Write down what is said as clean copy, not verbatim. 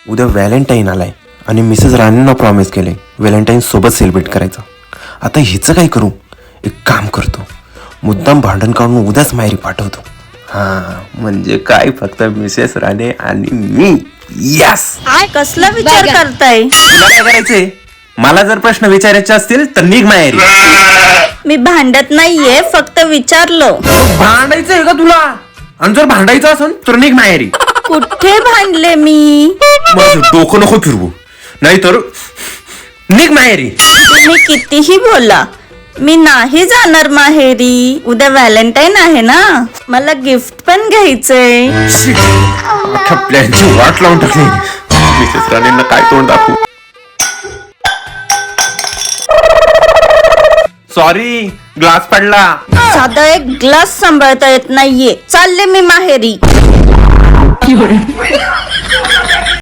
उद्या व्हॅलेंटाईन आलाय आणि मिसेस राणींना प्रॉमिस केले व्हॅलेंटाईन सोबत सेलिब्रेट करायचं. आता हिचं काय करू? एक काम करतो, मुद्दाम भांडण काढून उद्याच माहेरी पाठवतो. म्हणजे काय, फक्त मिसेस राणे आणि मी. यस. कसला विचार करताय? तुला काय करायचंय? मला जर प्रश्न विचारायचे असतील तर निघ माहेरी. मी भांडत नाहीये, फक्त विचारलो. भांडायचंय का तुला? आणि जर भांडायचं असेल तर निघ माहेरी. कुठे भांडले मी? माझं डोकं नको फिरवू, नाहीतर निघ माहेरी. तुम्ही कितीही बोला, मी नाही जाणार माहेरी. उद्या व्हॅलेंटाईन आहे ना, मला गिफ्ट पण घ्यायचंय. अख्ख्या प्लॅनची वाट लावून टाकली. मिसेस राणींना काय तोंड दाखवू? सॉरी, ग्लास पडला. साधा एक ग्लास सांभाळता येत नाहीये. चालले मी माहेरी.